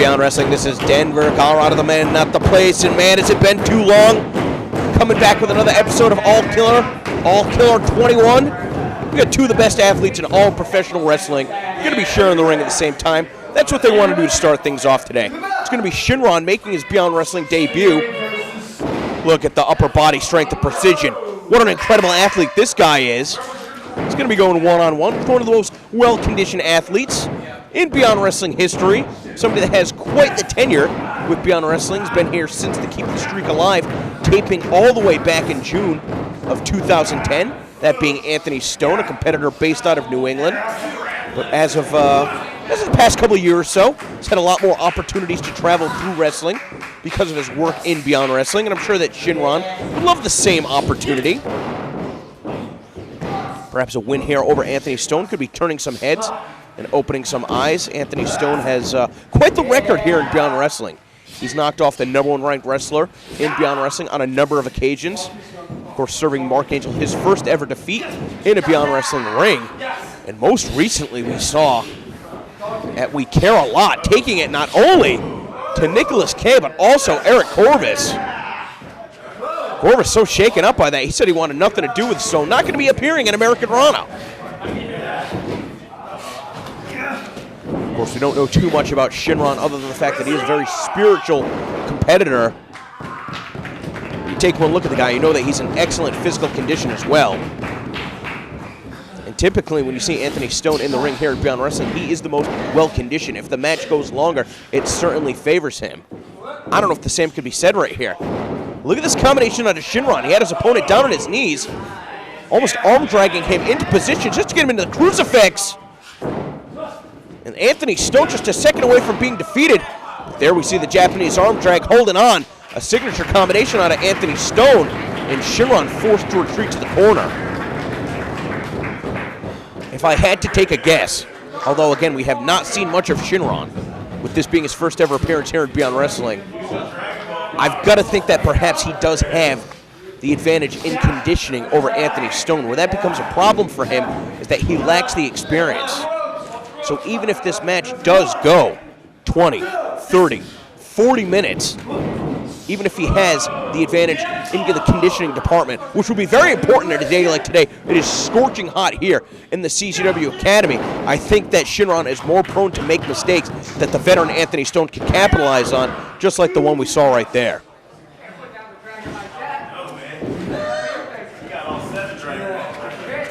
Beyond Wrestling. This is Denver, Colorado, the man, not the place. And man, has it been too long? Coming back with another episode of All Killer 21. We got two of the best athletes in all professional wrestling. You're going to be sharing the ring at the same time. That's what they want to do to start things off today. It's going to be Shynron making his Beyond Wrestling debut. Look at the upper body strength and precision. What an incredible athlete this guy is. He's going to be going one-on-one with one of the most well-conditioned athletes in Beyond Wrestling history. Somebody that has quite the tenure with Beyond Wrestling. He's been here since to keep the streak alive, taping all the way back in June of 2010. That being Anthony Stone, a competitor based out of New England. But as of the past couple of years or so, he's had a lot more opportunities to travel through wrestling because of his work in Beyond Wrestling, and I'm sure that Shynron would love the same opportunity. Perhaps a win here over Anthony Stone could be turning some heads and opening some eyes. Anthony Stone has quite the record here in Beyond Wrestling. He's knocked off the #1 ranked wrestler in Beyond Wrestling on a number of occasions. Of course, serving Mark Angel his first ever defeat in a Beyond Wrestling ring. And most recently we saw at We Care a Lot, taking it not only to Nicholas K, but also Eric Corvis. Corvis so shaken up by that, he said he wanted nothing to do with Stone. Not going to be appearing in American Rana. Of course, we don't know too much about Shynron other than the fact that he is a very spiritual competitor. You take one look at the guy, you know that he's in excellent physical condition as well. And typically when you see Anthony Stone in the ring here at Beyond Wrestling, he is the most well-conditioned. If the match goes longer, it certainly favors him. I don't know if the same could be said right here. Look at this combination out of Shynron. He had his opponent down on his knees, almost arm dragging him into position just to get him into the crucifix. And Anthony Stone just a second away from being defeated. But there we see the Japanese arm drag holding on. A signature combination out of Anthony Stone, and Shynron forced to retreat to the corner. If I had to take a guess, although again we have not seen much of Shynron, with this being his first ever appearance here at Beyond Wrestling, I've got to think that perhaps he does have the advantage in conditioning over Anthony Stone. Where that becomes a problem for him is that he lacks the experience. So even if this match does go 20, 30, 40 minutes, even if he has the advantage in the conditioning department, which will be very important at a day like today, it is scorching hot here in the CZW Academy. I think that Shynron is more prone to make mistakes that the veteran Anthony Stone can capitalize on, just like the one we saw right there.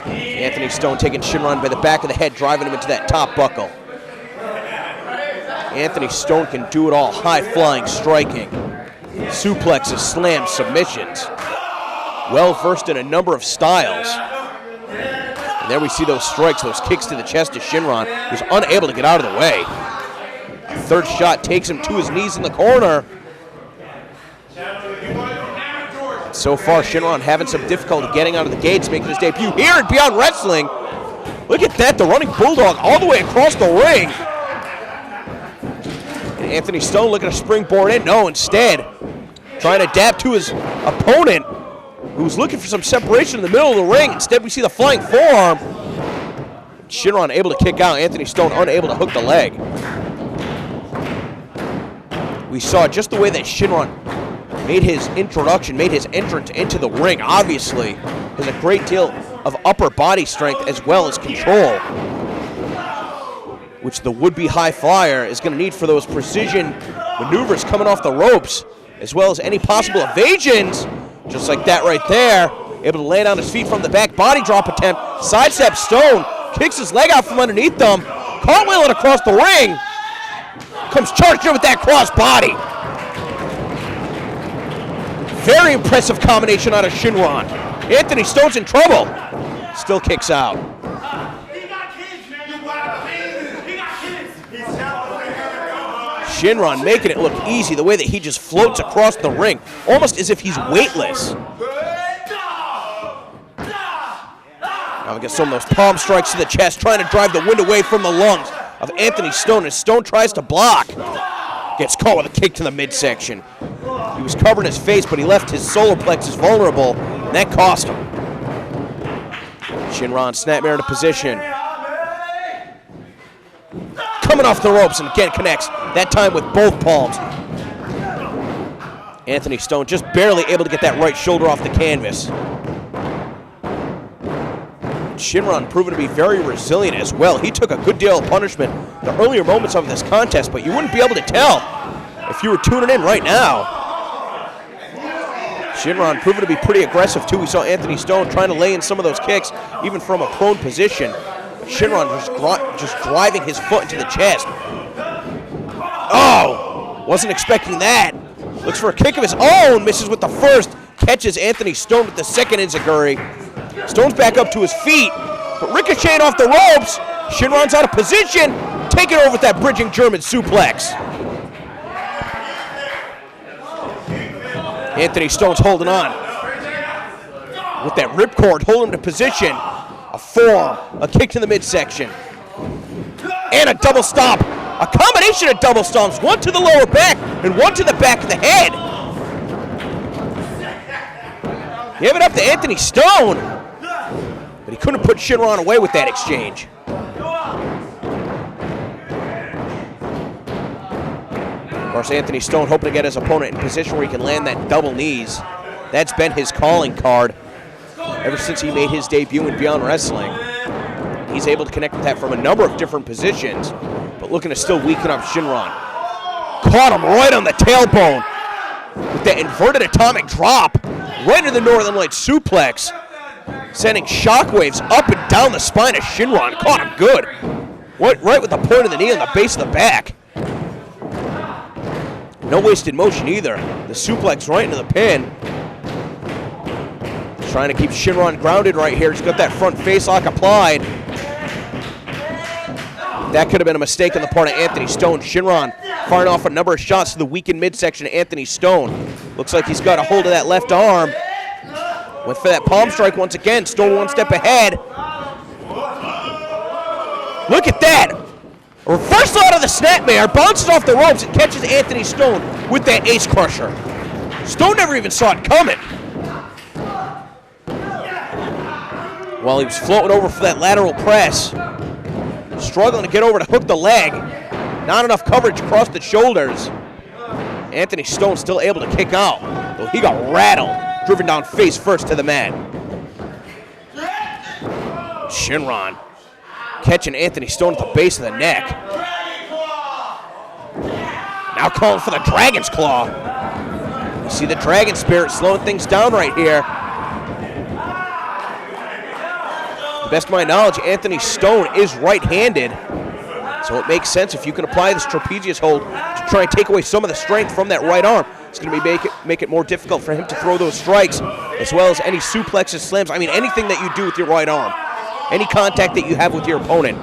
Anthony Stone taking Shynron by the back of the head, driving him into that top buckle. Anthony Stone can do it all, high-flying striking, suplexes, slams, submissions. Well-versed in a number of styles. And there we see those strikes, those kicks to the chest of Shynron, who's unable to get out of the way. Third shot takes him to his knees in the corner. So far, Shynron having some difficulty getting out of the gates, making his debut here at Beyond Wrestling. Look at that, the running bulldog all the way across the ring. And Anthony Stone looking to springboard in. No, instead, trying to adapt to his opponent, who's looking for some separation in the middle of the ring. Instead, we see the flying forearm. Shynron able to kick out. Anthony Stone unable to hook the leg. We saw just the way that Shynron made his introduction, made his entrance into the ring. Obviously, has a great deal of upper body strength as well as control, which the would-be high flyer is going to need for those precision maneuvers coming off the ropes, as well as any possible evasions. Just like that right there, able to lay down his feet from the back, body drop attempt, sidestep Stone, kicks his leg out from underneath them, cartwheeling across the ring, comes charged in with that cross body. Very impressive combination out of Shynron. Anthony Stone's in trouble. Still kicks out. Shynron making it look easy, the way that he just floats across the ring, almost as if he's weightless. Now we get some of those palm strikes to the chest, trying to drive the wind away from the lungs of Anthony Stone as Stone tries to block. Gets caught with a kick to the midsection. He was covering his face, but he left his solar plexus vulnerable, and that cost him. Shynron snapmare into position. Coming off the ropes and again connects that time with both palms. Anthony Stone just barely able to get that right shoulder off the canvas. Shynron proven to be very resilient as well. He took a good deal of punishment the earlier moments of this contest, but you wouldn't be able to tell if you were tuning in right now. Shynron proven to be pretty aggressive too. We saw Anthony Stone trying to lay in some of those kicks, even from a prone position. But Shynron just driving his foot into the chest. Oh, wasn't expecting that. Looks for a kick of his own, misses with the first, catches Anthony Stone with the second enziguri. Stone's back up to his feet, but ricocheting off the ropes. Shynron's out of position, taking over with that bridging German suplex. Anthony Stone's holding on with that ripcord, holding him to position. A forearm, a kick to the midsection, and a double stomp. A combination of double stomps, one to the lower back and one to the back of the head. Give it up to Anthony Stone, but he couldn't put Shynron away with that exchange. Of course, Anthony Stone hoping to get his opponent in position where he can land that double knees. That's been his calling card ever since he made his debut in Beyond Wrestling. He's able to connect with that from a number of different positions, but looking to still weaken up Shynron. Caught him right on the tailbone with that inverted atomic drop right into the Northern Lights suplex, sending shockwaves up and down the spine of Shynron. Caught him good. Right with the point of the knee on the base of the back. No wasted motion either. The suplex right into the pin. Trying to keep Shynron grounded right here. He's got that front face lock applied. That could have been a mistake on the part of Anthony Stone. Shynron firing off a number of shots to the weakened midsection of Anthony Stone. Looks like he's got a hold of that left arm. Went for that palm strike once again. Stone one step ahead. Look at that. A reversal out of the snapmare, bounces off the ropes and catches Anthony Stone with that ace crusher. Stone never even saw it coming. While he was floating over for that lateral press, struggling to get over to hook the leg. Not enough coverage across the shoulders. Anthony Stone still able to kick out, though he got rattled, driven down face first to the mat. Shynron catching Anthony Stone at the base of the neck. Now calling for the Dragon's Claw. You see the Dragon Spirit slowing things down right here. To the best of my knowledge, Anthony Stone is right-handed, so it makes sense if you can apply this trapezius hold to try and take away some of the strength from that right arm. It's going to make it more difficult for him to throw those strikes, as well as any suplexes, slams. I mean, anything that you do with your right arm. Any contact that you have with your opponent.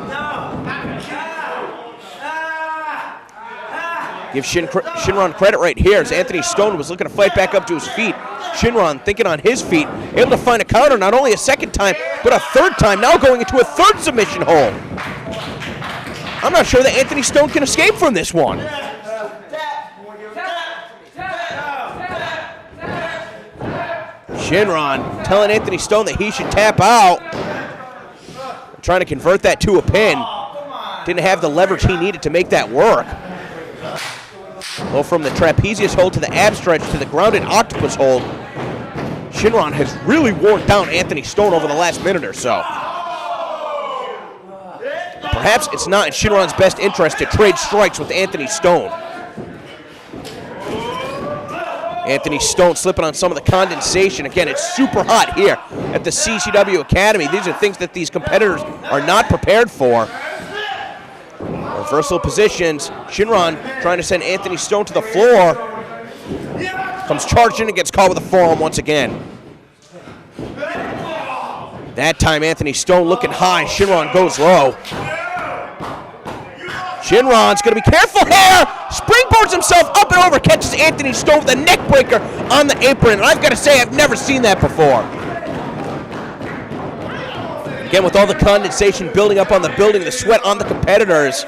Give Shynron credit right here as Anthony Stone was looking to fight back up to his feet. Shynron thinking on his feet, able to find a counter not only a second time, but a third time, now going into a third submission hold. I'm not sure that Anthony Stone can escape from this one. Shynron telling Anthony Stone that he should tap out. Trying to convert that to a pin. Didn't have the leverage he needed to make that work. Well, from the trapezius hold to the ab stretch to the grounded octopus hold, Shynron has really worn down Anthony Stone over the last minute or so. Perhaps it's not in Shynron's best interest to trade strikes with Anthony Stone. Anthony Stone slipping on some of the condensation. Again, it's super hot here at the CCW Academy. These are things that these competitors are not prepared for. Reversal positions. Shynron trying to send Anthony Stone to the floor. Comes charging and gets caught with a forearm once again. That time Anthony Stone looking high. Shynron goes low. Shynron's going to be careful here. Springboards himself up and over. Catches Anthony Stone with a neck breaker on the apron. And I've got to say, I've never seen that before. Again, with all the condensation building up on the building, the sweat on the competitors,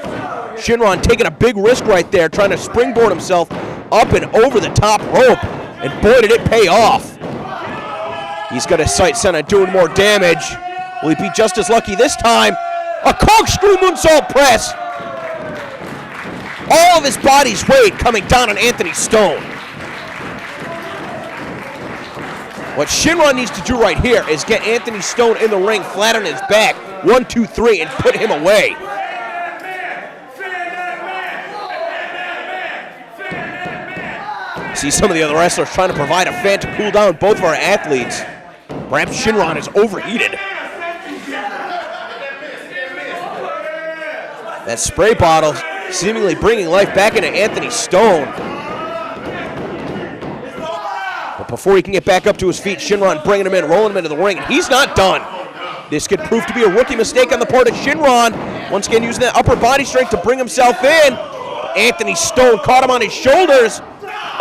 Shynron taking a big risk right there, trying to springboard himself up and over the top rope. And boy, did it pay off. He's got his sights set on doing more damage. Will he be just as lucky this time? A corkscrew moonsault press. all of his body's weight coming down on Anthony Stone. What Shynron needs to do right here is get Anthony Stone in the ring, flat on his back, 1, 2, 3, and put him away. See some of the other wrestlers trying to provide a fan to cool down both of our athletes. Perhaps Shynron is overheated. That spray bottle seemingly bringing life back into Anthony Stone. But before he can get back up to his feet, Shynron bringing him in, rolling him into the ring, and he's not done. This could prove to be a rookie mistake on the part of Shynron. Once again, using that upper body strength to bring himself in. Anthony Stone caught him on his shoulders.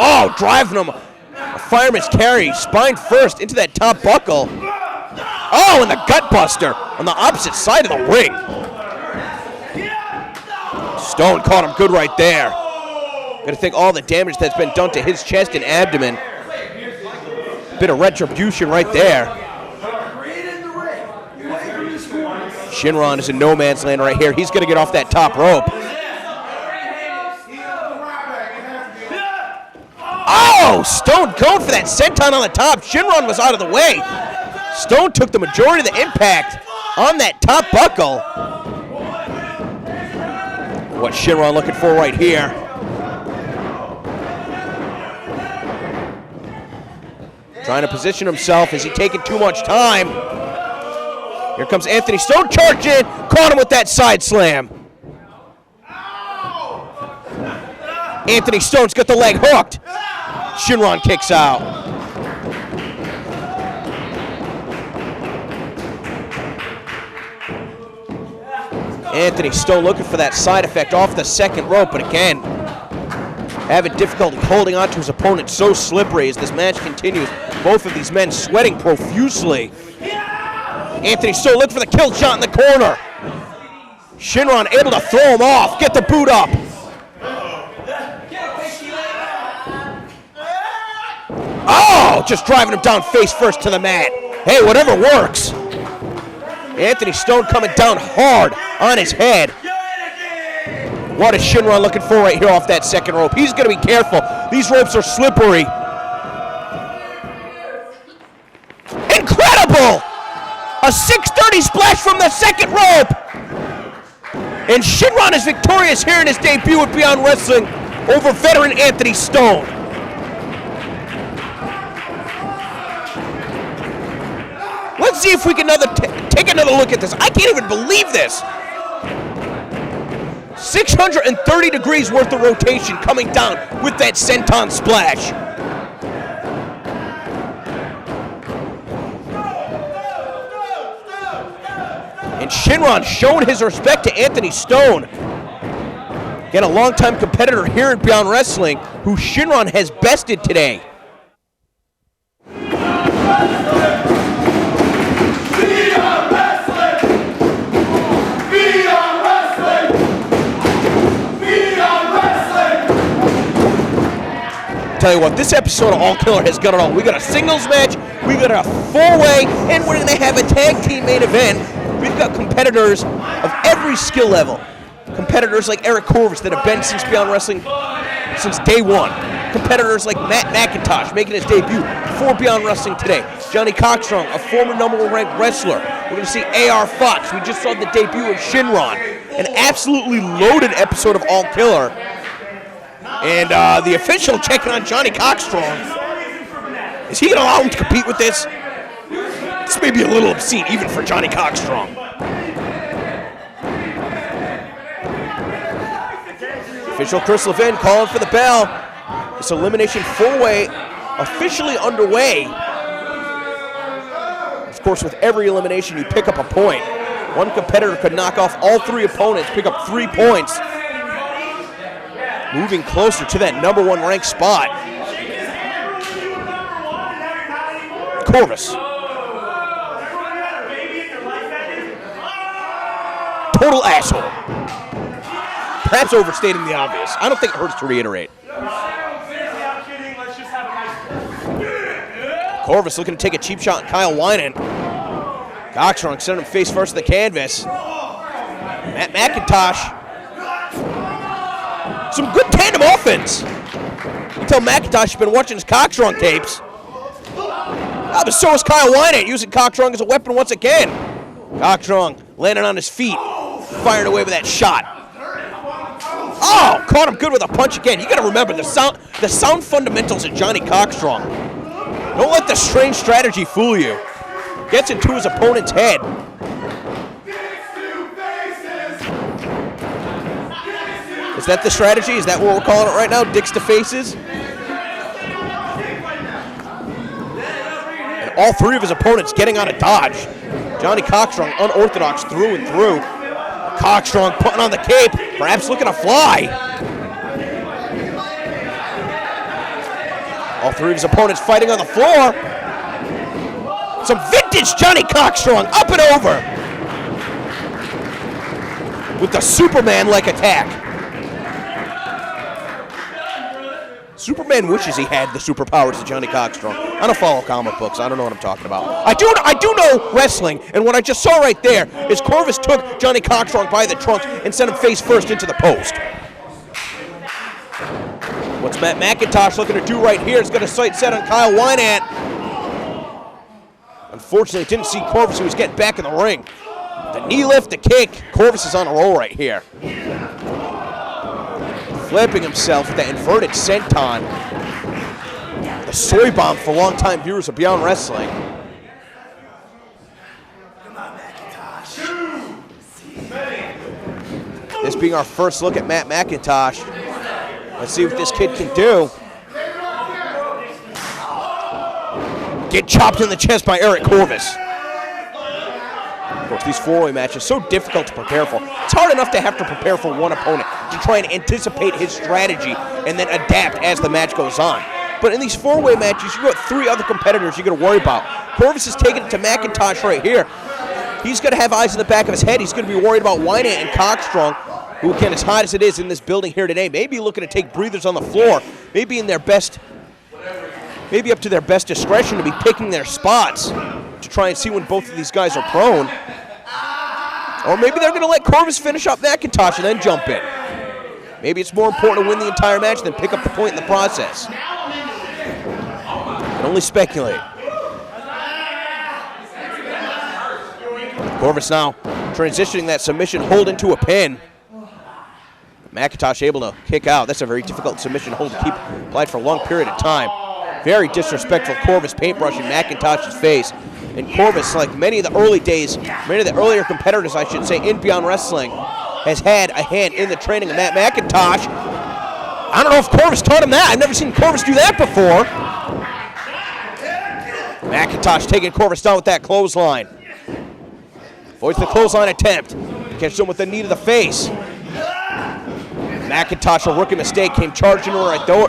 Oh, driving him. A fireman's carry, spine first into that top buckle. Oh, and the gut buster on the opposite side of the ring. Stone caught him good right there. Gotta think all the damage that's been done to his chest and abdomen. Bit of retribution right there. Shynron is in no man's land right here. He's gonna get off that top rope. Oh, Stone going for that senton on the top. Shynron was out of the way. Stone took the majority of the impact on that top buckle. What Shynron looking for right here. Trying to position himself. Is he taking too much time? Here comes Anthony Stone charging. Caught him with that side slam. Anthony Stone's got the leg hooked. Shynron kicks out. Anthony Stone looking for that side effect off the second rope, but again, having difficulty holding on to his opponent, so slippery as this match continues. Both of these men sweating profusely. Anthony Stone looking for the kill shot in the corner. Shynron able to throw him off, get the boot up. Oh, just driving him down face first to the mat. Hey, whatever works. Anthony Stone coming down hard on his head. What is Shynron looking for right here off that second rope? He's going to be careful. These ropes are slippery. Incredible! A 630 splash from the second rope. And Shynron is victorious here in his debut at Beyond Wrestling over veteran Anthony Stone. Let's see if we can take another look at this. I can't even believe this. 630 degrees worth of rotation coming down with that senton splash. And Shynron showing his respect to Anthony Stone. Again, a longtime competitor here at Beyond Wrestling who Shynron has bested today. Tell you what, this episode of All Killer has got it all. We got a singles match, we got a four-way, and we're going to have a tag team main event. We've got competitors of every skill level. Competitors like Eric Corvis that have been since Beyond Wrestling since day one. Competitors like Mackintosh making his debut for Beyond Wrestling today. Johnny Cockstrong, a former #1 ranked wrestler. We're going to see AR Fox. We just saw the debut of Shynron. An absolutely loaded episode of All Killer. And the official checking on Johnny Cockstrong. Is he going to allow him to compete with this? This may be a little obscene, even for Johnny Cockstrong. Official Chris Levin calling for the bell. This elimination four-way officially underway. Of course, with every elimination, you pick up a point. One competitor could knock off all three opponents, pick up 3 points. Moving closer to that #1 ranked spot. Corvis. Total asshole. Perhaps overstating the obvious. I don't think it hurts to reiterate. Corvis looking to take a cheap shot on Kyle Winant. Cockstrong sending him face first to the canvas. Mackintosh Some good tandem offense. You tell Mackintosh has been watching his Cockstrong tapes. But so is Kyle Winant, using Cockstrong as a weapon once again. Cockstrong landing on his feet, firing away with that shot. Oh, caught him good with a punch again. You got to remember the sound fundamentals of Johnny Cockstrong. Don't let the strange strategy fool you. Gets into his opponent's head. Is that the strategy? Is that what we're calling it right now? Dicks to faces? And all three of his opponents getting on a dodge. Johnny Cockstrong unorthodox through and through. Cockstrong putting on the cape, perhaps looking to fly. All three of his opponents fighting on the floor. Some vintage Johnny Cockstrong up and over. With the Superman-like attack. Superman wishes he had the superpowers of Johnny Cockstrong. I don't follow comic books. I don't know what I'm talking about. I do know wrestling, and what I just saw right there is Corvis took Johnny Cockstrong by the trunks and sent him face first into the post. What's Matt Mackintosh looking to do right here? He's got a sight set on Kyle Winant. Unfortunately, didn't see Corvis, who was getting back in the ring. The knee lift, the kick. Corvis is on a roll right here. Flipping himself with that inverted senton. The soy bomb for longtime viewers of Beyond Wrestling. This being our first look at Matt Mackintosh. Let's see what this kid can do. Get chopped in the chest by Eric Corvis. Of course, these four-way matches so difficult to prepare for. It's hard enough to have to prepare for one opponent, to try and anticipate his strategy and then adapt as the match goes on. But in these four-way matches, you got three other competitors you got to worry about. Corvis is taking it to Mackintosh right here. He's going to have eyes in the back of his head. He's going to be worried about Winant and Cockstrong, who, again, as hot as it is in this building here today, maybe looking to take breathers on the floor, maybe in their best, maybe up to their best discretion to be picking their spots to try and see when both of these guys are prone. Or maybe they're going to let Corvis finish up Mackintosh and then jump in. Maybe it's more important to win the entire match than pick up the point in the process. Can only speculate. Corvis now transitioning that submission hold into a pin. Mackintosh able to kick out. That's a very difficult submission hold to keep applied for a long period of time. Very disrespectful Corvis paintbrushing Mackintosh's face. And Corvis, like many of the early days, many of the earlier competitors, I should say, in Beyond Wrestling, has had a hand in the training of Matt Mackintosh. I don't know if Corvis taught him that. I've never seen Corvis do that before. Mackintosh taking Corvis down with that clothesline. Avoids the clothesline attempt. Catches him with the knee to the face. Mackintosh, a rookie mistake, came charging her right there.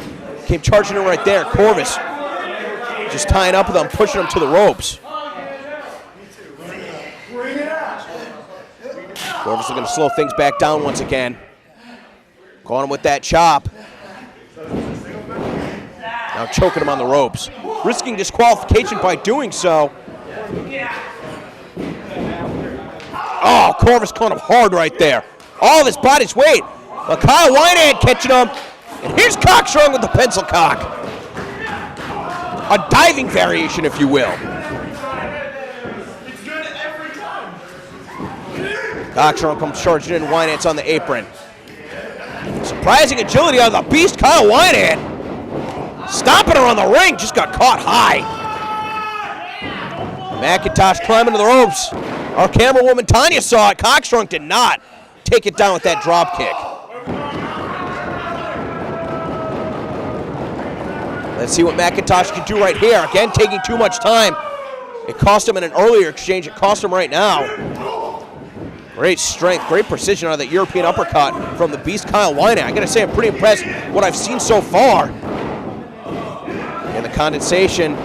Corvis just tying up with him, pushing him to the ropes. Corvis is going to slow things back down once again. Caught him with that chop. Now choking him on the ropes. Risking disqualification by doing so. Oh, Corvis caught him hard right there. All of his body's weight. But Kyle Winant catching him. And here's Cockstrong with the pencil cock. A diving variation, if you will. Cockstrong comes charging in. Winant's on the apron. Surprising agility out of the beast, Kyle Winant. Stomping her on the ring, just got caught high. Mackintosh climbing to the ropes. Our camera woman Tanya saw it. Cockstrong did not take it down with that drop kick. Let's see what Mackintosh can do right here. Again, taking too much time. It cost him in an earlier exchange. It cost him right now. Great strength, great precision out of that European uppercut from the beast Kyle Winant. I gotta say, I'm pretty impressed with what I've seen so far. And the condensation,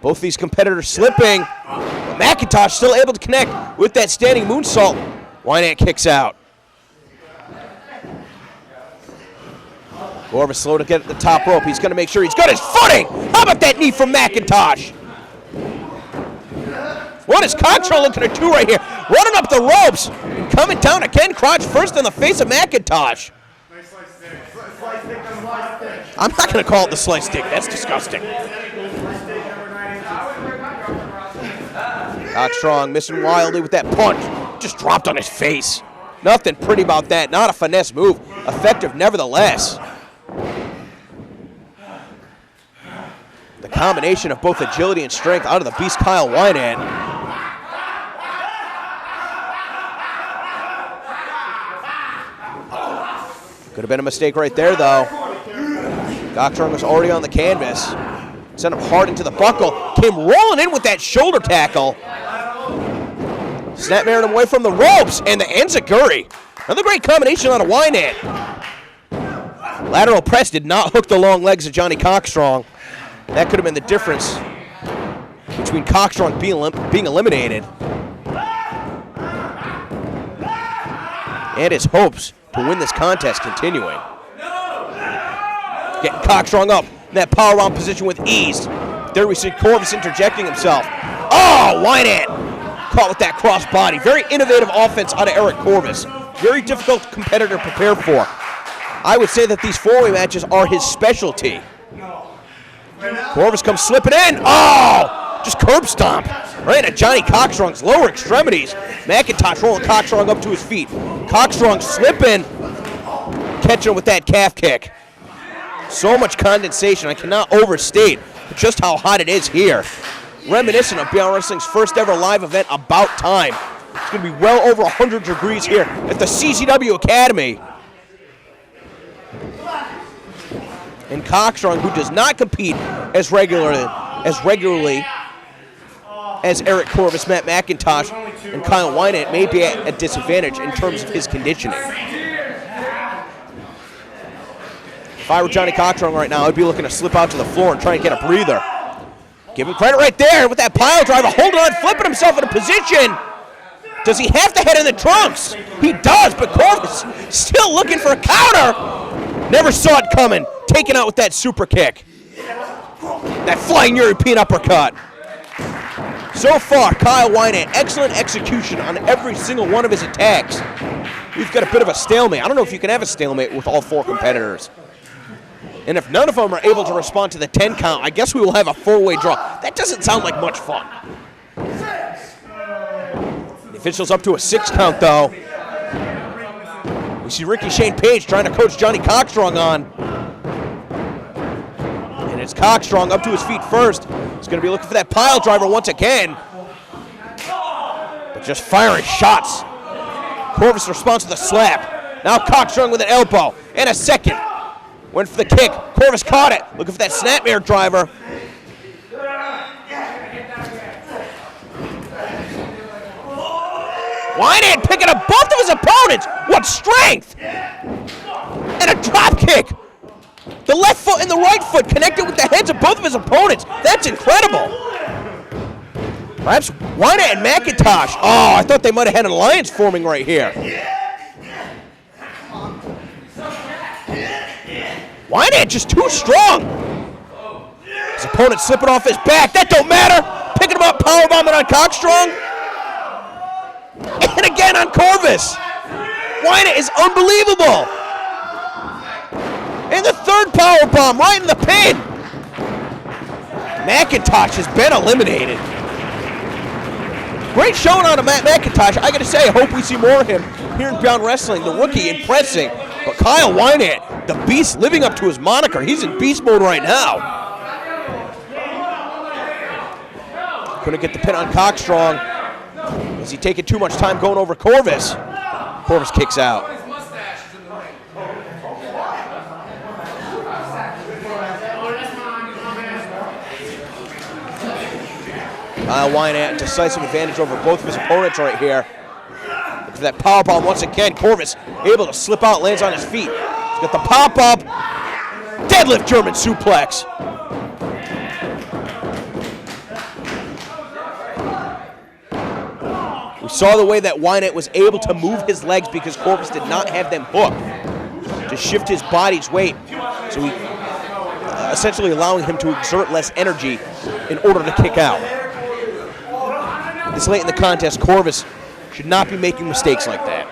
both these competitors slipping. But Mackintosh still able to connect with that standing moonsault. Winant kicks out. Corvis slow to get at the top rope. He's gonna make sure he's got his footing. How about that knee from Mackintosh? What is Cockstrong looking to do right here? Running up the ropes and coming down again, crotch first in the face of Mackintosh. I'm not going to call it the sliced dick. That's disgusting. Cockstrong missing wildly with that punch. Just dropped on his face. Nothing pretty about that. Not a finesse move. Effective nevertheless. The combination of both agility and strength out of the beast Kyle Winant. Could have been a mistake right there, though. Cockstrong was already on the canvas. Sent him hard into the buckle. Came rolling in with that shoulder tackle. Snapmared him away from the ropes. And the enziguri. Another great combination on a Winant. Lateral press did not hook the long legs of Johnny Cockstrong. That could have been the difference between Cockstrong being eliminated and his hopes to win this contest continuing. Getting Cockstrong up in that powerbomb position with ease. There we see Corvis interjecting himself. Oh, Winant caught with that cross body. Very innovative offense out of Eric Corvis. Very difficult competitor to prepare for. I would say that these four-way matches are his specialty. Corvis comes slipping in. Oh! Just curb stomp. Right at Johnny Cockstrong's lower extremities. Mackintosh rolling Cockstrong up to his feet. Cockstrong slipping. Catching him with that calf kick. So much condensation. I cannot overstate just how hot it is here. Reminiscent of Beyond Wrestling's first ever live event, About Time. It's going to be well over 100 degrees here at the CCW Academy. And Cockstrong, who does not compete as regularly as Eric Corvis, Matt Mackintosh, and Kyle Winant, may be at a disadvantage in terms of his conditioning. If I were Johnny Cockstrong right now, I'd be looking to slip out to the floor and try and get a breather. Give him credit right there with that pile driver, holding on, flipping himself into position. Does he have to head in the trunks? He does, but Corvis still looking for a counter. Never saw it coming. Taken out with that super kick. That flying European uppercut. So far, Kyle Winant, excellent execution on every single one of his attacks. We've got a bit of a stalemate. I don't know if you can have a stalemate with all four competitors. And if none of them are able to respond to the 10 count, I guess we will have a four-way draw. That doesn't sound like much fun. The official's up to a 6 count, though. We see Ricky Shane Page trying to coach Johnny Cockstrong on. And it's Cockstrong up to his feet first. He's going to be looking for that pile driver once again. But just firing shots. Corvis responds to the slap. Now Cockstrong with an elbow. And a second. Went for the kick. Corvis caught it. Looking for that snapmare driver. Winant picking up both of his opponents. What strength! And a drop kick. The left foot and the right foot connected with the heads of both of his opponents. That's incredible. Perhaps Winant and Mackintosh. Oh, I thought they might have had an alliance forming right here. Winant just too strong. His opponent slipping off his back. That don't matter. Picking him up, powerbombing on Cockstrong. And again on Corvis. Winant is unbelievable. And the third powerbomb right in the pin. Mackintosh has been eliminated. Great showing out of Matt Mackintosh. I got to say, I hope we see more of him here in Beyond Wrestling. The rookie impressing. But Kyle Winant, the beast, living up to his moniker. He's in beast mode right now. Couldn't get the pin on Cockstrong. Is he taking too much time going over Corvis? Corvis kicks out. Kyle Winant, decisive advantage over both of his opponents right here. Look for that powerbomb once again. Corvis able to slip out, lands on his feet. He's got the pop-up. Deadlift German suplex. We saw the way that Winant was able to move his legs because Corvis did not have them hooked to shift his body's weight. So he essentially allowing him to exert less energy in order to kick out. This late in the contest, Corvis should not be making mistakes like that.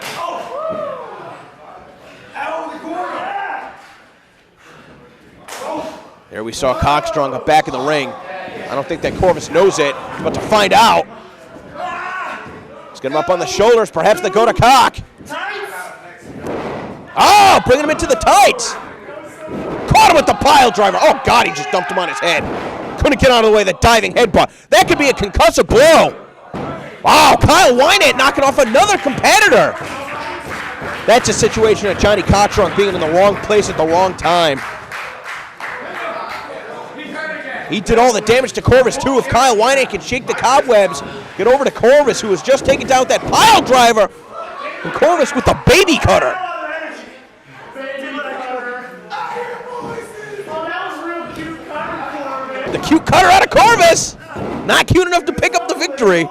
There we saw Cockstrong up back in the ring. I don't think that Corvis knows it, but to find out. Let's get him up on the shoulders. Perhaps they go to Cock. Oh, bringing him into the tights. Caught him with the pile driver. Oh, God, he just dumped him on his head. Couldn't get out of the way of the diving headbutt. That could be a concussive blow. Wow, Kyle Winant knocking off another competitor. That's a situation of Johnny Cockstrong being in the wrong place at the wrong time. He did all the damage to Corvis, too. If Kyle Winant can shake the cobwebs, get over to Corvis, who was just taking down that pile driver. And Corvis with the baby cutter. The cute cutter out of Corvis. Not cute enough to pick up the victory.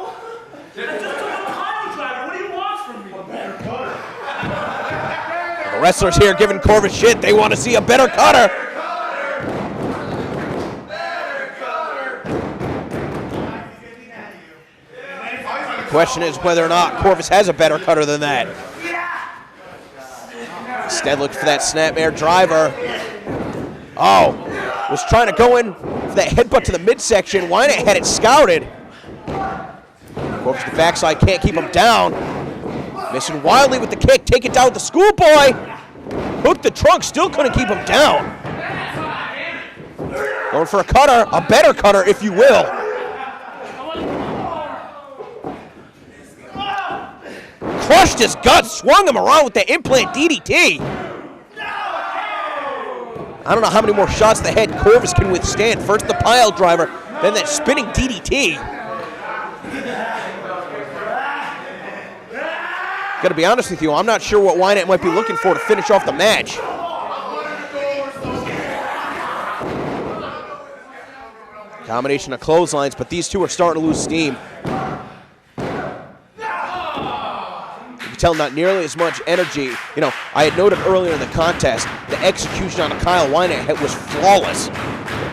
The wrestlers here giving Corvis shit. They want to see a better cutter. The question is whether or not Corvis has a better cutter than that. Instead looking for that snapmare driver. Oh, was trying to go in for that headbutt to the midsection. Winant had it scouted. Corvis to the backside, can't keep him down. Missing wildly with the kick, take it down with the schoolboy. Hooked the trunk, still couldn't keep him down. Going for a cutter, a better cutter if you will. Crushed his guts, swung him around with the implant DDT. I don't know how many more shots the head Corvis can withstand. First the pile driver, then that spinning DDT. Gotta be honest with you, I'm not sure what Winant might be looking for to finish off the match. Combination of clotheslines, but these two are starting to lose steam. You can tell not nearly as much energy. You know, I had noted earlier in the contest, the execution on Kyle Winant was flawless.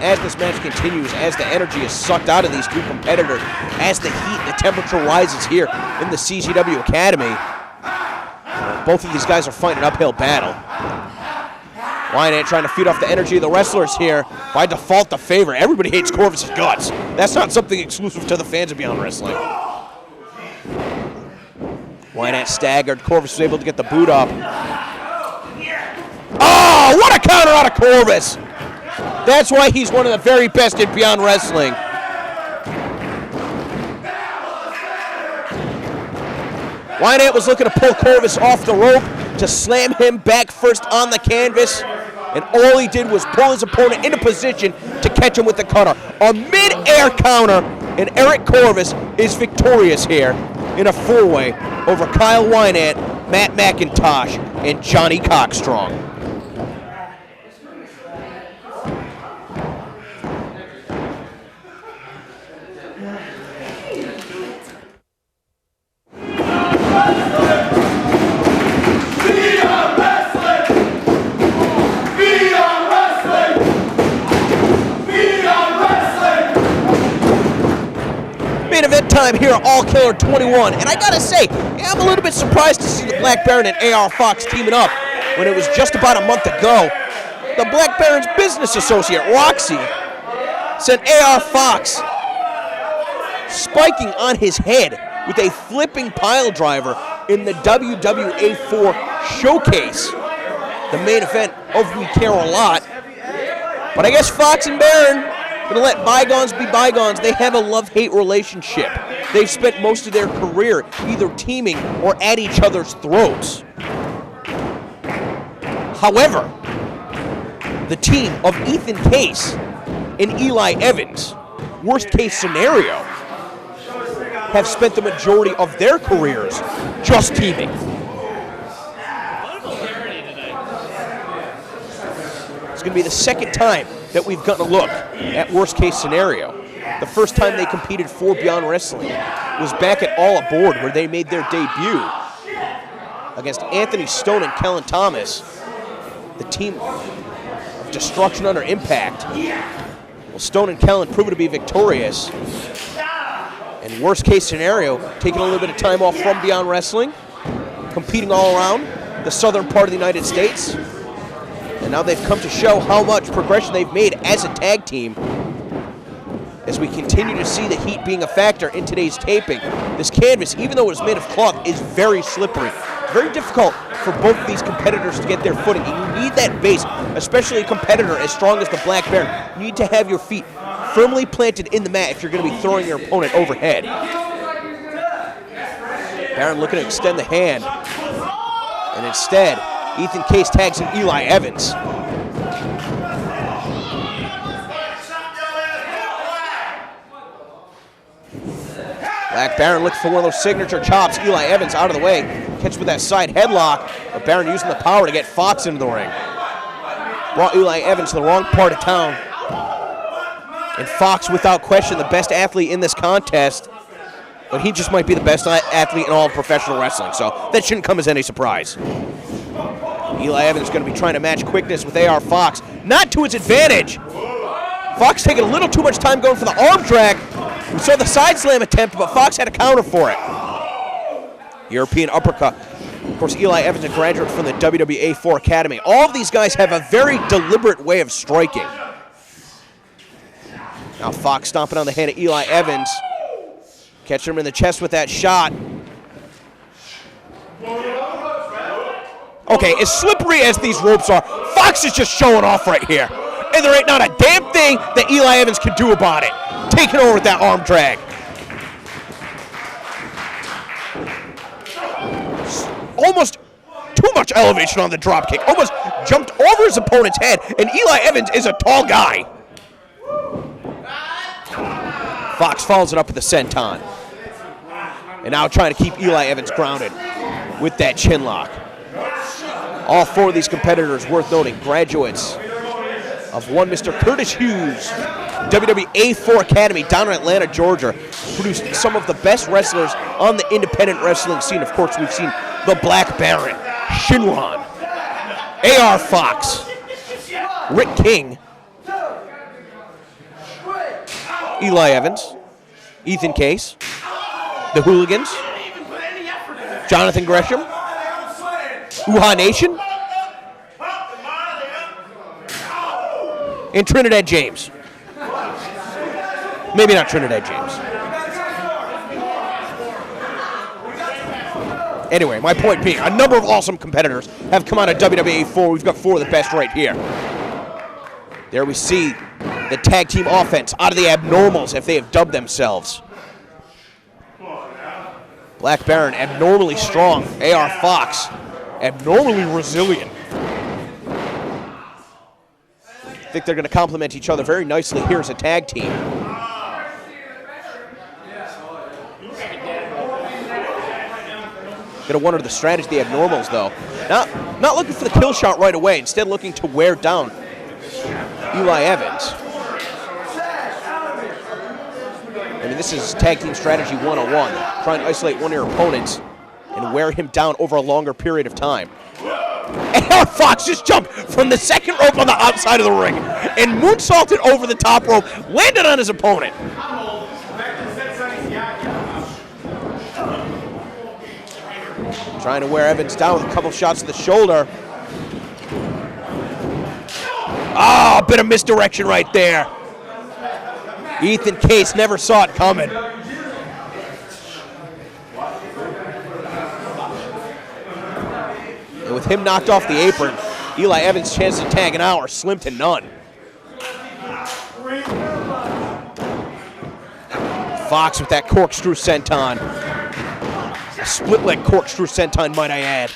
As this match continues, as the energy is sucked out of these two competitors, as the heat and the temperature rises here in the CZW Academy, both of these guys are fighting an uphill battle. Winant trying to feed off the energy of the wrestlers here. By default, the favorite. Everybody hates Corvis' guts. That's not something exclusive to the fans of Beyond Wrestling. Winant staggered. Corvis was able to get the boot up. Oh, what a counter out of Corvis! That's why he's one of the very best in Beyond Wrestling. Winant was looking to pull Corvis off the rope to slam him back first on the canvas, and all he did was pull his opponent into position to catch him with the cutter. A mid-air counter, and Eric Corvis is victorious here in a four-way over Kyle Winant, Matt Mackintosh, and Johnny Cockstrong. Main event time here at All Killer 21, and I gotta say, I'm a little bit surprised to see the Black Baron and AR Fox teaming up when it was just about a month ago. The Black Baron's business associate, Roxy, sent AR Fox spiking on his head with a flipping pile driver in the WWA 4 showcase, the main event of We Care a Lot. But I guess Fox and Baron gonna let bygones be bygones. They have a love-hate relationship. They've spent most of their career either teaming or at each other's throats. However, the team of Ethan Case and Eli Evans, worst case scenario, have spent the majority of their careers just teaming. It's gonna be the second time that we've gotten a look at worst case scenario. The first time they competed for Beyond Wrestling was back at All Aboard, where they made their debut against Anthony Stone and Kellen Thomas, the team of Destruction Under Impact. Well, Stone and Kellen proven to be victorious. And worst case scenario, taking a little bit of time off from Beyond Wrestling, competing all around the southern part of the United States. And now they've come to show how much progression they've made as a tag team. As we continue to see the heat being a factor in today's taping. This canvas, even though it is made of cloth, is very slippery. It's very difficult for both of these competitors to get their footing. And you need that base, especially a competitor as strong as the Black Baron. You need to have your feet firmly planted in the mat if you're going to be throwing your opponent overhead. Baron looking to extend the hand. And instead, Ethan Case tags in Eli Evans. Black Baron looking for one of those signature chops. Eli Evans out of the way. Catch with that side headlock. But Baron using the power to get Fox into the ring. Brought Eli Evans to the wrong part of town. And Fox, without question, the best athlete in this contest. But he just might be the best athlete in all of professional wrestling. So that shouldn't come as any surprise. Eli Evans is going to be trying to match quickness with AR Fox. Not to his advantage. Fox taking a little too much time going for the arm drag. We saw the side slam attempt, but Fox had a counter for it. European uppercut. Of course, Eli Evans, a graduate from the WWE 4 Academy. All of these guys have a very deliberate way of striking. Now Fox stomping on the hand of Eli Evans. Catching him in the chest with that shot. Okay, as slippery as these ropes are, Fox is just showing off right here. And there ain't not a damn thing that Eli Evans can do about it. Taking over with that arm drag. Almost too much elevation on the drop kick. Almost jumped over his opponent's head. And Eli Evans is a tall guy. Fox follows it up with the senton. And now trying to keep Eli Evans grounded with that chin lock. All four of these competitors, worth noting, graduates of one Mr. Curtis Hughes, WWE 4 Academy down in Atlanta, Georgia, produced some of the best wrestlers on the independent wrestling scene. Of course, we've seen the Black Baron, Shynron, AR Fox, Rick King, Eli Evans, Ethan Case, the Hooligans, Jonathan Gresham, Uhaa Nation, and Trinidad James. Maybe not Trinidad James. Anyway, my point being, a number of awesome competitors have come out of WWE 4. We've got four of the best right here. There we see the tag team offense out of the Abnormalz, if they have dubbed themselves. Black Baron, abnormally strong. AR Fox, abnormally resilient. I think they're going to complement each other very nicely here as a tag team. Going to wonder the strategy of the Abnormalz, though. Not looking for the kill shot right away, instead looking to wear down Eli Evans. I mean, this is tag team strategy 101. Trying to isolate one of your opponents and wear him down over a longer period of time. And Fox just jumped from the second rope on the outside of the ring and moonsaulted over the top rope, landed on his opponent. Trying to wear Evans down with a couple shots to the shoulder. Ah, a bit of misdirection right there. Ethan Case never saw it coming. And with him knocked off the apron, Eli Evans' chances of tagging out are slim to none. Fox with that corkscrew senton. A split leg corkscrew senton, might I add.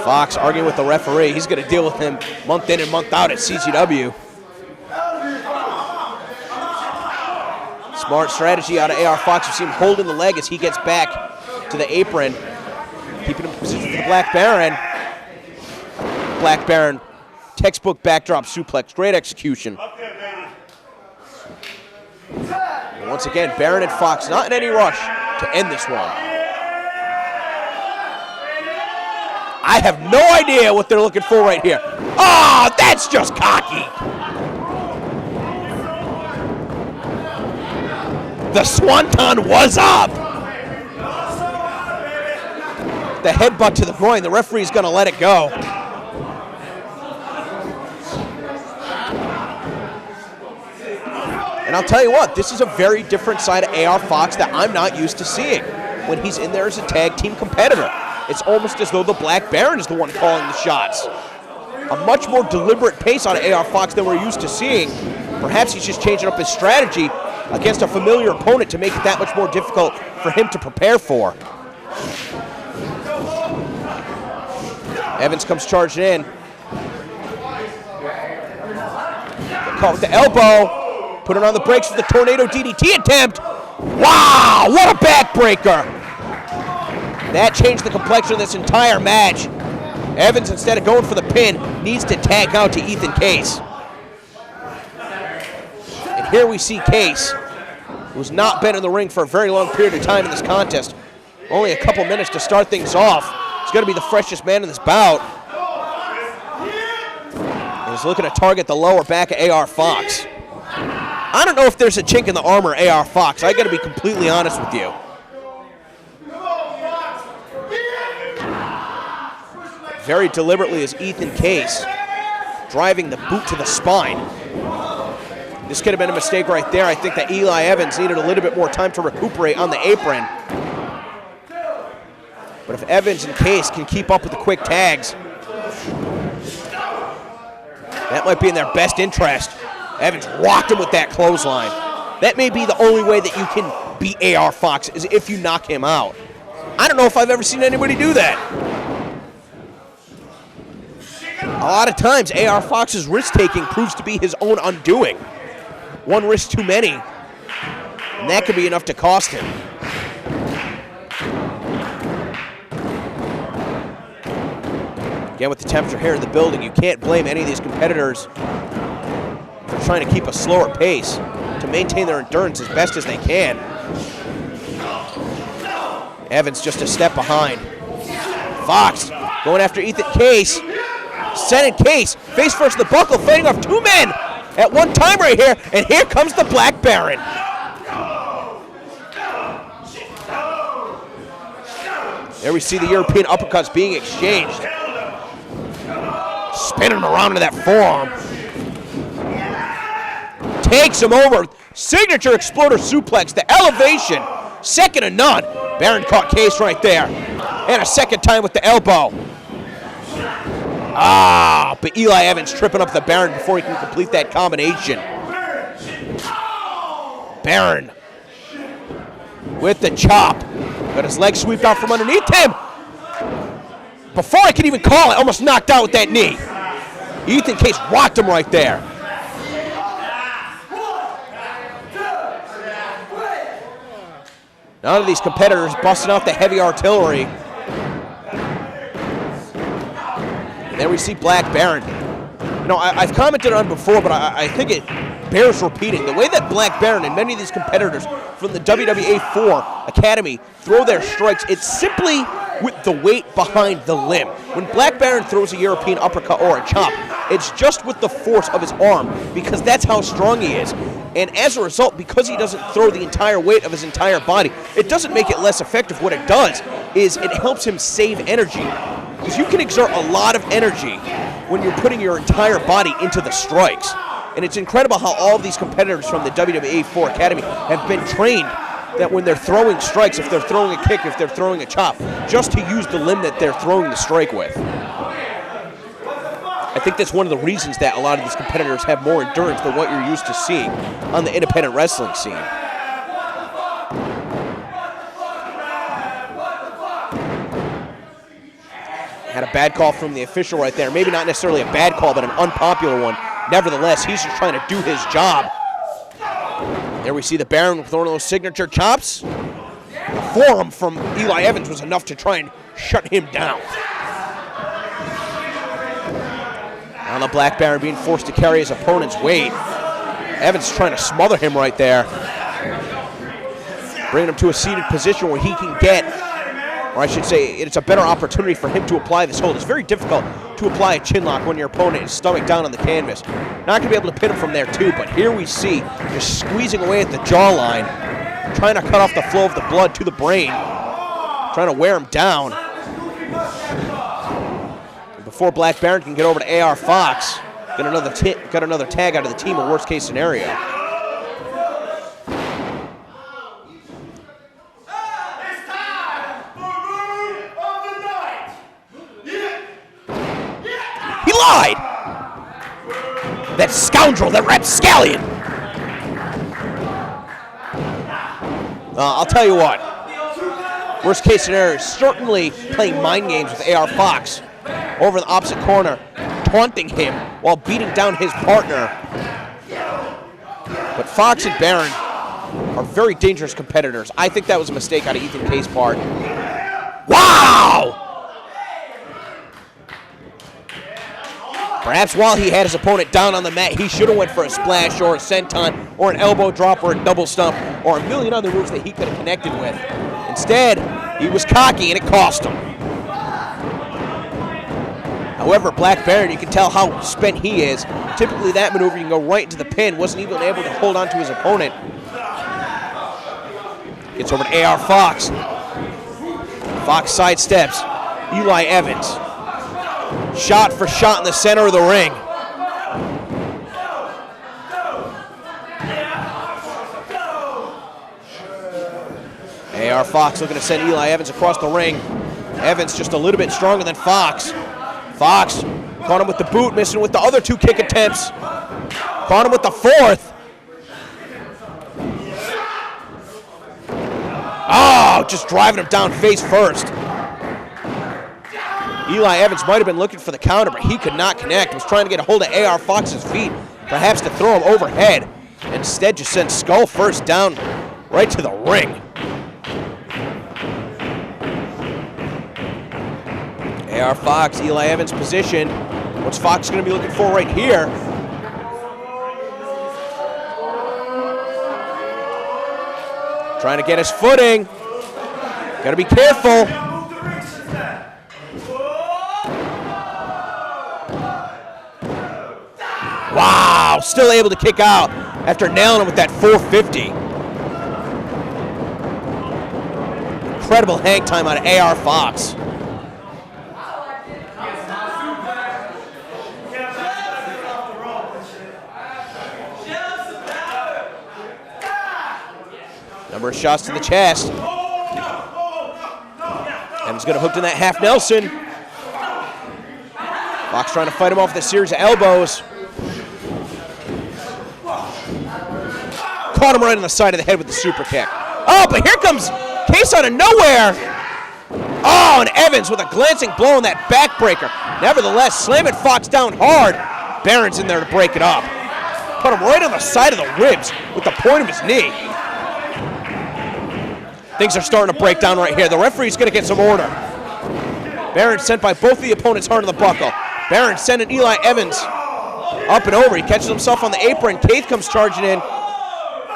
Fox arguing with the referee. He's going to deal with him month in and month out at CZW. Smart strategy out of AR Fox. You see him holding the leg as he gets back to the apron. Keeping him in position for the Black Baron. Black Baron, textbook backdrop suplex. Great execution. And once again, Baron and Fox not in any rush to end this one. I have no idea what they're looking for right here. Oh, that's just cocky. The Swanton was up. The headbutt to the groin. The referee's going to let it go. And I'll tell you what, this is a very different side of AR Fox that I'm not used to seeing when he's in there as a tag team competitor. It's almost as though the Black Baron is the one calling the shots. A much more deliberate pace on AR Fox than we're used to seeing. Perhaps he's just changing up his strategy against a familiar opponent to make it that much more difficult for him to prepare for. Evans comes charging in. Caught with the elbow. Put it on the brakes for the tornado DDT attempt. Wow, what a backbreaker. That changed the complexion of this entire match. Evans, instead of going for the pin, needs to tag out to Ethan Case. And here we see Case, who's not been in the ring for a very long period of time in this contest. Only a couple minutes to start things off. He's going to be the freshest man in this bout. And he's looking to target the lower back of AR Fox. I don't know if there's a chink in the armor of AR Fox. I got to be completely honest with you. Very deliberately is Ethan Case driving the boot to the spine. This could have been a mistake right there. I think that Eli Evans needed a little bit more time to recuperate on the apron. But if Evans and Case can keep up with the quick tags, that might be in their best interest. Evans rocked him with that clothesline. That may be the only way that you can beat AR Fox, is if you knock him out. I don't know if I've ever seen anybody do that. A lot of times, AR Fox's risk-taking proves to be his own undoing. One risk too many, and that could be enough to cost him. Again, with the temperature here in the building, you can't blame any of these competitors for trying to keep a slower pace to maintain their endurance as best as they can. Evans just a step behind. Fox going after Ethan Case. Sending Case face first in the buckle, fending off two men at one time right here, and here comes the Black Baron. There we see the European uppercuts being exchanged. Spinning him around into that forearm. Takes him over. Signature exploder suplex, the elevation, second to none. Baron caught Case right there. And a second time with the elbow. But Eli Evans tripping up the Baron before he can complete that combination. Baron with the chop. Got his leg swept out from underneath him. Before I could even call it, almost knocked out with that knee. Ethan Case rocked him right there. None of these competitors busting out the heavy artillery. And there we see Black Baron. You know, I've commented on it before, but I think it bears repeating. The way that Black Baron and many of these competitors from the WWA 4 Academy throw their strikes, it's simply with the weight behind the limb. When Black Baron throws a European uppercut or a chop, it's just with the force of his arm, because that's how strong he is. And as a result, because he doesn't throw the entire weight of his entire body, it doesn't make it less effective. What it does is it helps him save energy. Because you can exert a lot of energy when you're putting your entire body into the strikes. And it's incredible how all of these competitors from the WWA 4 Academy have been trained that when they're throwing strikes, if they're throwing a kick, if they're throwing a chop, just to use the limb that they're throwing the strike with. I think that's one of the reasons that a lot of these competitors have more endurance than what you're used to seeing on the independent wrestling scene. Had a bad call from the official right there. Maybe not necessarily a bad call, but an unpopular one. Nevertheless, he's just trying to do his job. There we see the Baron with one of those signature chops. The forearm from Eli Evans was enough to try and shut him down. Now the Black Baron being forced to carry his opponent's weight. Evans trying to smother him right there. Bringing him to a seated position where he can get, or I should say, it's a better opportunity for him to apply this hold. It's very difficult to apply a chin lock when your opponent is stomach down on the canvas. Not going to be able to pin him from there too, but here we see just squeezing away at the jawline, trying to cut off the flow of the blood to the brain, trying to wear him down. Before Black Baron can get over to AR Fox, got another tag out of the team, a worst case scenario. He lied! That scoundrel, that rapscallion! I'll tell you what. Worst case scenario is certainly playing mind games with AR Fox over in the opposite corner, taunting him while beating down his partner. But Fox and Baron are very dangerous competitors. I think that was a mistake out of Ethan K's part. Wow! Perhaps while he had his opponent down on the mat, he should have went for a splash or a senton or an elbow drop or a double stump or a million other moves that he could have connected with. Instead, he was cocky and it cost him. However, Black Baron, you can tell how spent he is. Typically that maneuver, you can go right into the pin. Wasn't even able to hold on to his opponent. Gets over to AR Fox. Fox sidesteps Eli Evans. Shot for shot in the center of the ring. AR Fox looking to send Eli Evans across the ring. Evans just a little bit stronger than Fox. Fox caught him with the boot, missing with the other two kick attempts. Caught him with the fourth. Oh, just driving him down face first. Eli Evans might have been looking for the counter, but he could not connect. Was trying to get a hold of AR Fox's feet, perhaps to throw him overhead. Instead, just sent skull first down right to the ring. AR Fox, Eli Evans position. What's Fox going to be looking for right here? Trying to get his footing. Got to be careful. Wow, still able to kick out after nailing him with that 450. Incredible hang time out of AR Fox. Number of shots to the chest. Evans gonna hook in that half Nelson. Fox trying to fight him off with a series of elbows. Caught him right on the side of the head with the super kick. Oh, but here comes Case out of nowhere. Oh, and Evans with a glancing blow on that backbreaker. Nevertheless, slamming Fox down hard. Baron's in there to break it up. Put him right on the side of the ribs with the point of his knee. Things are starting to break down right here. The referee's going to get some order. Baron sent by both of the opponents hard on the buckle. Baron sending Eli Evans up and over. He catches himself on the apron. Case comes charging in.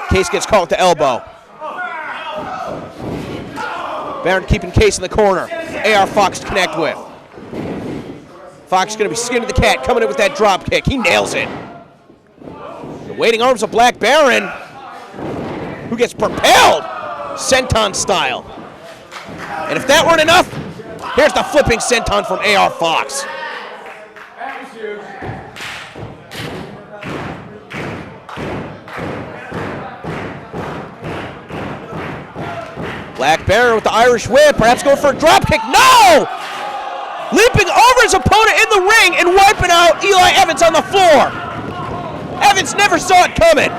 Case gets caught with the elbow. Baron keeping Case in the corner. AR Fox to connect with. Fox is going to be skinning the cat, coming in with that drop kick. He nails it. The waiting arms of Black Baron, who gets propelled senton style. And if that weren't enough, here's the flipping senton from AR Fox. Black Baron with the Irish whip, perhaps going for a drop kick. No! Leaping over his opponent in the ring and wiping out Eli Evans on the floor. Evans never saw it coming.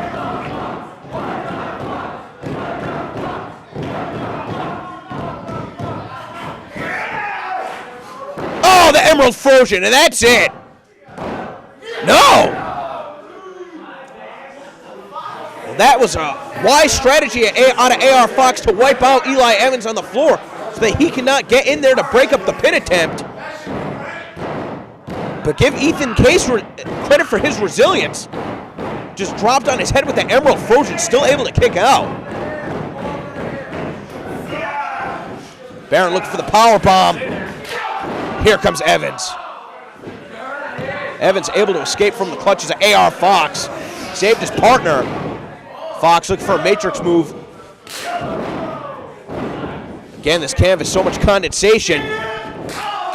Oh, the Emerald Frozen, and that's it. No! That was a wise strategy out of AR Fox to wipe out Eli Evans on the floor so that he cannot get in there to break up the pin attempt. But give Ethan Case credit for his resilience. Just dropped on his head with the Emerald Frozen, still able to kick out. Baron looking for the power bomb. Here comes Evans. Evans able to escape from the clutches of AR Fox. Saved his partner. Fox looking for a matrix move. Again, this canvas, so much condensation.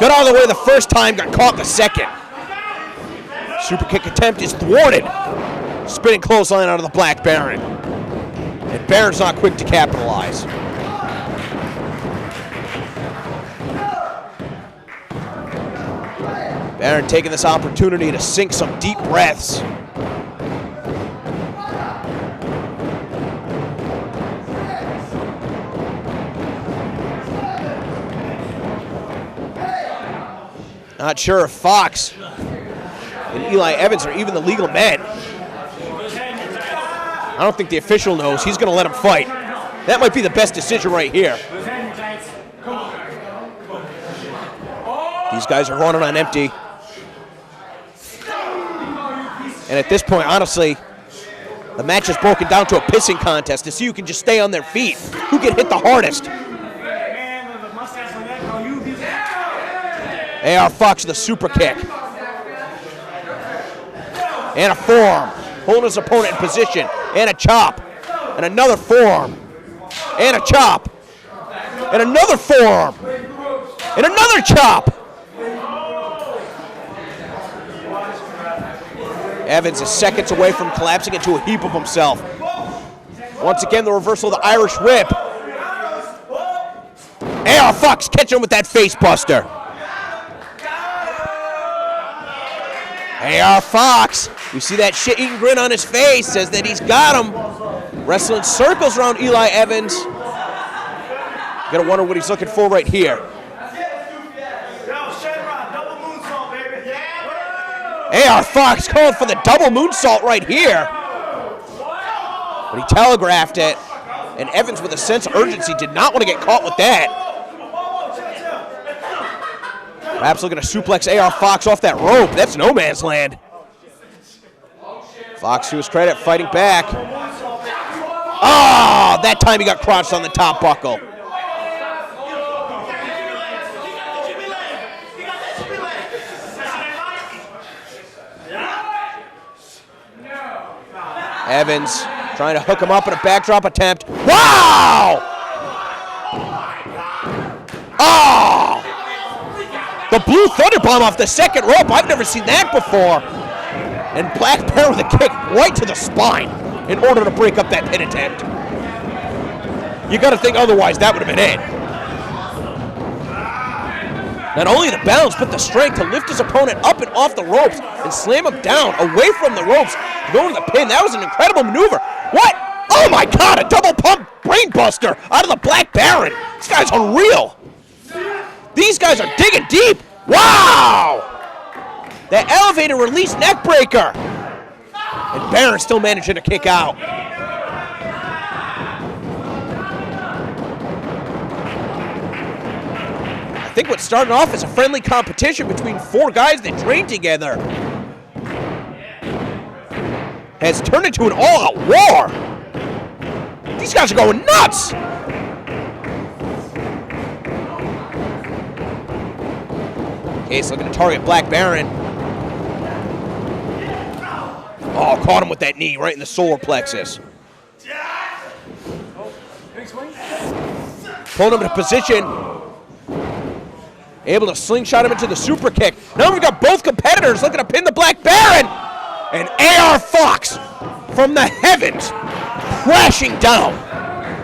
Got out of the way the first time, got caught the second. Super kick attempt is thwarted. Spinning clothesline out of the Black Baron. And Baron's not quick to capitalize. Baron taking this opportunity to sink some deep breaths. Not sure if Fox and Eli Evans are even the legal men. I don't think the official knows. He's going to let him fight. That might be the best decision right here. These guys are running on empty. And at this point, honestly, the match is broken down to a pissing contest to see who can just stay on their feet, who can hit the hardest. AR Fox with a super kick. And a forearm. Holding his opponent in position. And a chop. And another forearm. And a chop. And another forearm. And another chop. Evans is seconds away from collapsing into a heap of himself. Once again, the reversal of the Irish whip. AR Fox catching him with that face buster. AR Fox, you see that shit-eating grin on his face, says that he's got him. Wrestling circles around Eli Evans. You gotta wonder what he's looking for right here. AR Fox called for the double moonsault right here. But he telegraphed it, and Evans with a sense of urgency did not want to get caught with that. Perhaps looking to suplex AR Fox off that rope. That's no man's land. Fox, to his credit, fighting back. Oh, that time he got crotched on the top buckle. Evans trying to hook him up in a backdrop attempt. Wow! Oh! The Blue Thunderbomb off the second rope. I've never seen that before. And Black Bear with a kick right to the spine in order to break up that pin attempt. You got to think otherwise that would have been it. Not only the balance, but the strength to lift his opponent up and off the ropes and slam him down away from the ropes, going to the pin. That was an incredible maneuver. What? Oh my God, a double pump brain buster out of the Black Baron. This guy's unreal. These guys are digging deep. Wow! That elevator release neck breaker. And Baron still managing to kick out. I think what started off as a friendly competition between four guys that trained together has turned into an all-out war. These guys are going nuts. Case looking to target Black Baron. Oh, caught him with that knee right in the solar plexus. Pulled him into position. Able to slingshot him into the super kick. Now we've got both competitors looking to pin the Black Baron. And AR Fox from the heavens crashing down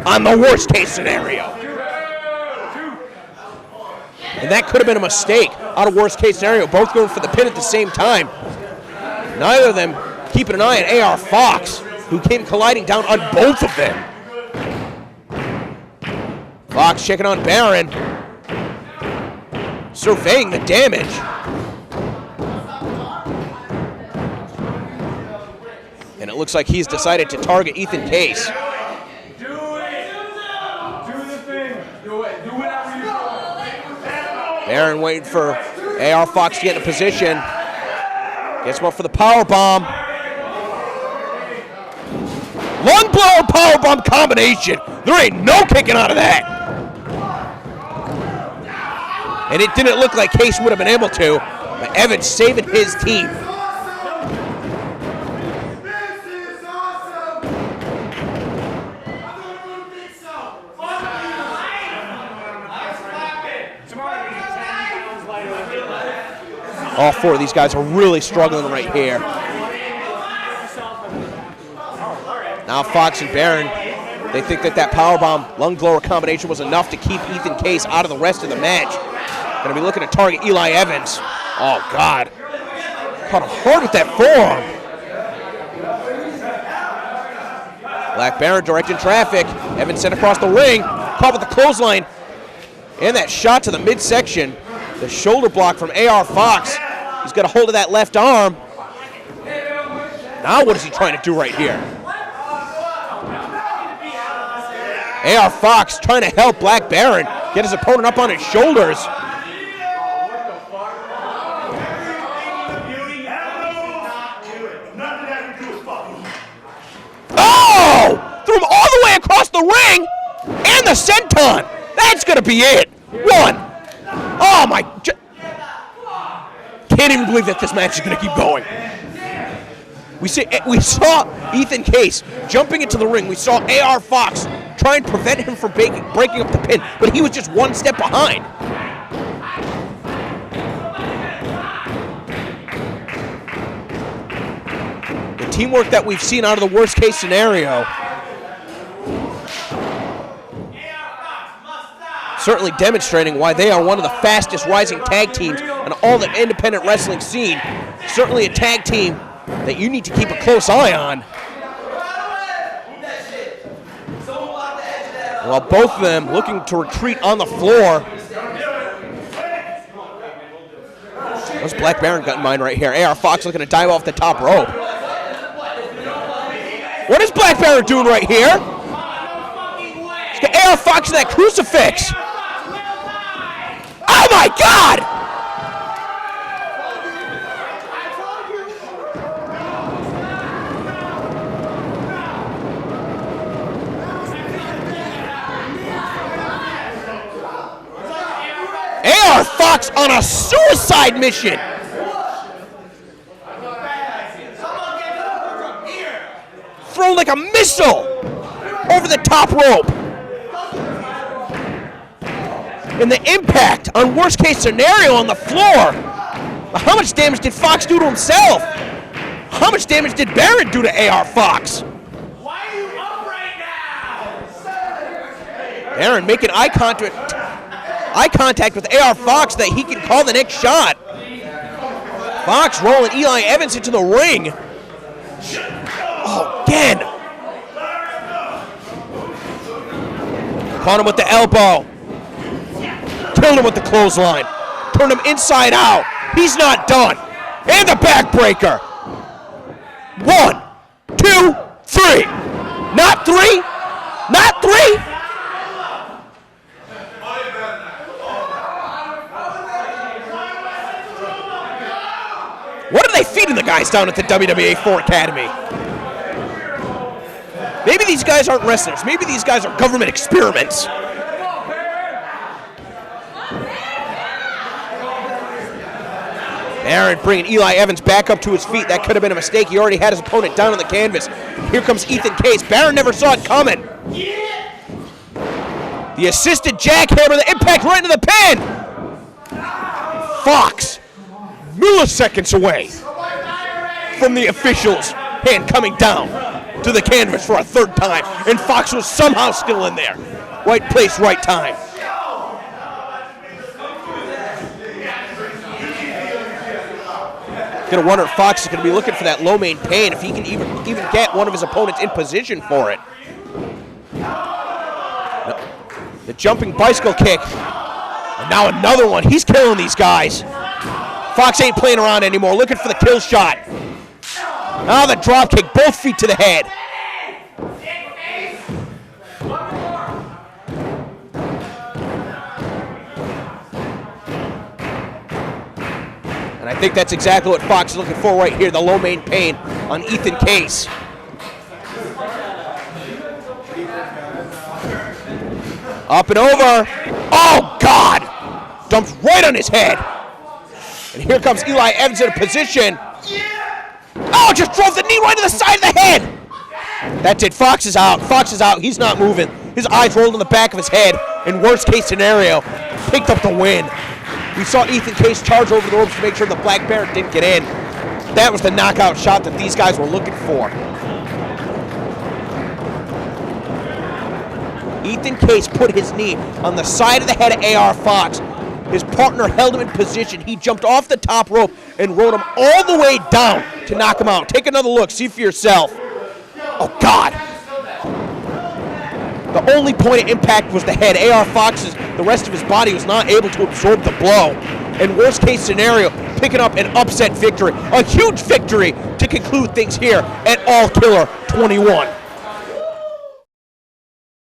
on the worst case scenario. And that could have been a mistake out of worst case scenario. Both going for the pin at the same time. Neither of them keeping an eye on AR Fox, who came colliding down on both of them. Fox checking on Baron. Surveying the damage. And it looks like he's decided to target Ethan Case. Baron waiting for AR Fox to get in position. Gets him up for the powerbomb. Lung blow and powerbomb combination. There ain't no kicking out of that. And it didn't look like Case would have been able to, but Evans saving his team. All four of these guys are really struggling right here. Now Fox and Baron, they think that powerbomb lung blower combination was enough to keep Ethan Case out of the rest of the match. Going to be looking to target Eli Evans. Oh, God. Caught him hard with that forearm. Black Baron directing traffic. Evans sent across the ring. Caught with the clothesline. And that shot to the midsection. The shoulder block from AR Fox. He's got a hold of that left arm. Now what is he trying to do right here? AR Fox trying to help Black Baron get his opponent up on his shoulders. Oh! Threw him all the way across the ring and the senton. That's going to be it. One. Oh, my. Can't even believe that this match is going to keep going. We saw Ethan Case jumping into the ring. We saw AR Fox try and prevent him from breaking up the pin, but he was just one step behind. The teamwork that we've seen out of the worst case scenario certainly demonstrating why they are one of the fastest rising tag teams in all the independent wrestling scene. Certainly a tag team that you need to keep a close eye on. While both of them looking to retreat on the floor. What's Black Baron got in mind right here? AR Fox looking to dive off the top rope. What is Black Baron doing right here? He's got AR Fox in that crucifix. Oh my God! AR Fox on a suicide mission. Thrown like a missile over the top rope. And the impact on worst case scenario on the floor. How much damage did Fox do to himself? How much damage did Baron do to AR Fox? Why are you up right now? Baron making eye contact with AR Fox that he can call the next shot. Fox rolling Eli Evans into the ring. Oh, again. Caught him with the elbow. Killed him with the clothesline. Turned him inside out. He's not done. And the backbreaker. 1, 2, 3. Not 3. Not 3. What are they feeding the guys down at the WWA 4 Academy? Maybe these guys aren't wrestlers. Maybe these guys are government experiments. Baron bringing Eli Evans back up to his feet. That could have been a mistake. He already had his opponent down on the canvas. Here comes Ethan Case. Baron never saw it coming. The assisted jackhammer, the impact right into the pin. Fox, milliseconds away from the official's hand coming down to the canvas for a third time. And Fox was somehow still in there. Right place, right time. Gonna wonder if Fox is gonna be looking for that low main pain, if he can even get one of his opponents in position for it. The jumping bicycle kick. And now another one. He's killing these guys. Fox ain't playing around anymore, looking for the kill shot. Now the drop kick, both feet to the head. And I think that's exactly what Fox is looking for right here, the low main pain on Ethan Case. Up and over. Oh, God! Dumps right on his head. And here comes Eli Evans in a position. Oh, just drove the knee right to the side of the head. That's it. Fox is out. Fox is out. He's not moving. His eyes rolled in the back of his head. In worst case scenario, picked up the win. We saw Ethan Case charge over the ropes to make sure the Black Bear didn't get in. That was the knockout shot that these guys were looking for. Ethan Case put his knee on the side of the head of AR Fox. His partner held him in position. He jumped off the top rope and rode him all the way down to knock him out. Take another look. See for yourself. Oh, God. The only point of impact was the head. AR Fox's, the rest of his body was not able to absorb the blow. And worst case scenario, picking up an upset victory. A huge victory to conclude things here at All Killer 21.